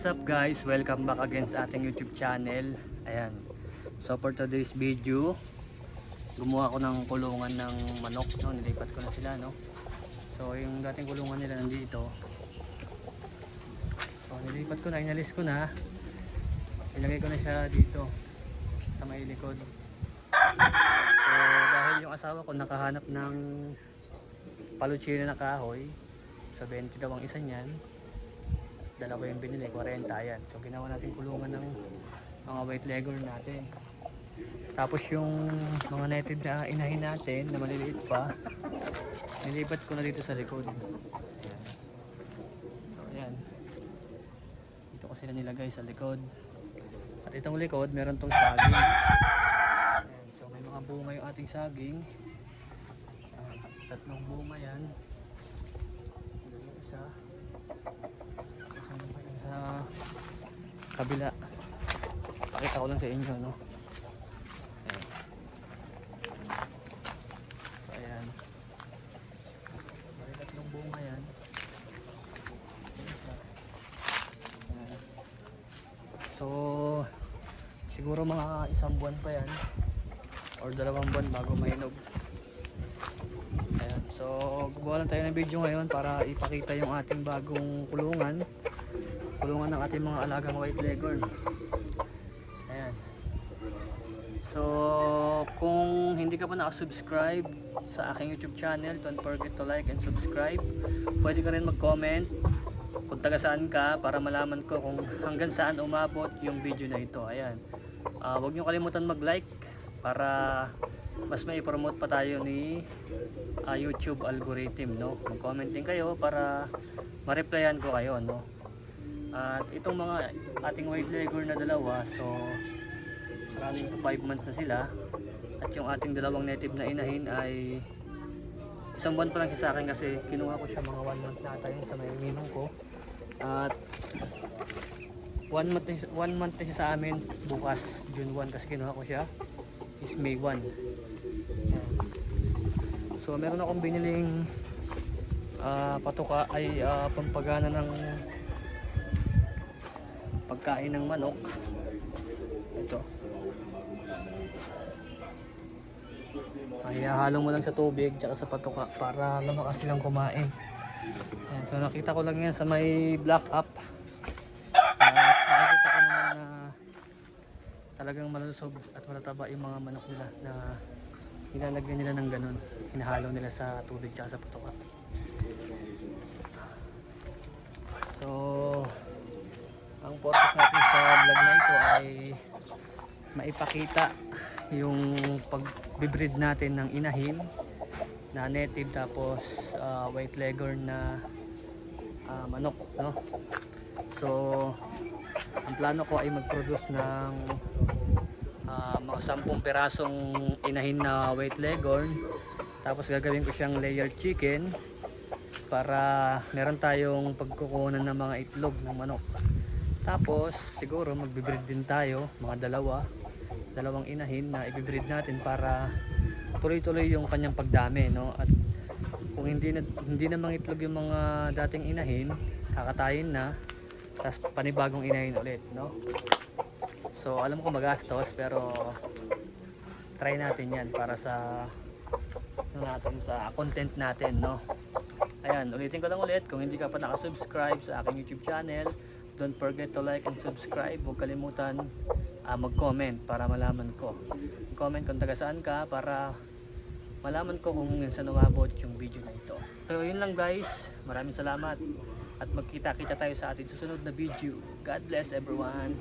What's up guys? Welcome back again sa ating YouTube channel. Ayan. So for today's video, gumawa ko ng kulungan ng manok, no? Nilipat ko na sila, no? So yung dating kulungan nila nandito. So nilipat ko na, inalis ko na. Ilagay ko na siya dito sa may likod. So dahil yung asawa ko nakahanap ng paluchina na kahoy, so 20 daw ang isa niyan. Dalawa yung binili, 40 yan. So ginawa natin kulungan ng mga white legger natin. Tapos yung mga native na inahin natin na maliliit pa, nilipat ko na dito sa likod. Ayan. So ayan. Dito ko sila nilagay sa likod. At itong likod, meron tong saging. Ayan. So may mga bunga yung ating saging. Tatlong bunga yan. Isa. Sa kabila, pakita ko lang sa inyo, no? Ayan. So ayan, may tatlong bunga yan. Isa. Ayan. So siguro mga isang buwan pa yan or 2 buwan bago mahinog. Ayan. So gumawa lang tayo ng video ngayon para ipakita yung ating bagong kulungan ng ating mga alagang white leghorn. Ayan. So kung hindi ka pa nakasubscribe sa aking YouTube channel, don't forget to like and subscribe. Pwede ka rin mag-comment kung taga saan ka para malaman ko kung hanggang saan umabot yung video na ito. Ayan. Huwag niyo kalimutan mag-like para mas may promote pa tayo ni YouTube algorithm, no? Mag-comment din kayo para ma-replyan ko kayo, no? At itong mga ating white leghorn na dalawa, so running to 5 months na sila. At yung ating dalawang native na inahin ay 1 buwan pa lang siya sa akin kasi kinuha ko siya mga 1 month na tayo sa may ninong ko. At 1 month na siya sa amin bukas June 1 kasi kinuha ko siya is May 1. So meron akong biniling patuka ay pampagana ng pagkain ng manok. Ito. Ay halo mo lang sa tubig tsaka sa patuka para lumakas silang kumain. Ayan, so nakita ko lang yan sa may black up. Nakikita ko naman na talagang malusog at matataba yung mga manok nila na nilalagyan nila ng ganun. Hinahalo nila sa tubig tsaka sa patuka. So ang purpose natin sa vlog na ito ay maipakita yung pag-breed natin ng inahin na native tapos white leghorn na manok, no? So ang plano ko ay mag-produce ng mga 10 pirasong inahin na white leghorn, tapos gagawin ko siyang layered chicken para meron tayong pagkukunan ng mga itlog ng manok. Tapos siguro magbe-breed din tayo mga dalawang inahin na i-breed natin para tuloy-tuloy yung kanyang pagdami, no? At kung hindi na mangitlog yung mga dating inahin, kakatayin na, tapos panibagong inahin ulit, no? So alam ko magastos pero try natin yan para sa sa content natin, no? Ayan, ulitin ko lang ulit, kung hindi ka pa nakasubscribe sa aking YouTube channel, don't forget to like and subscribe. Huwag kalimutan mag-comment para malaman ko. Comment kung taga saan ka para malaman ko kung saan umabot yung video na ito. So yun lang guys, maraming salamat at magkita-kita tayo sa ating susunod na video. God bless everyone.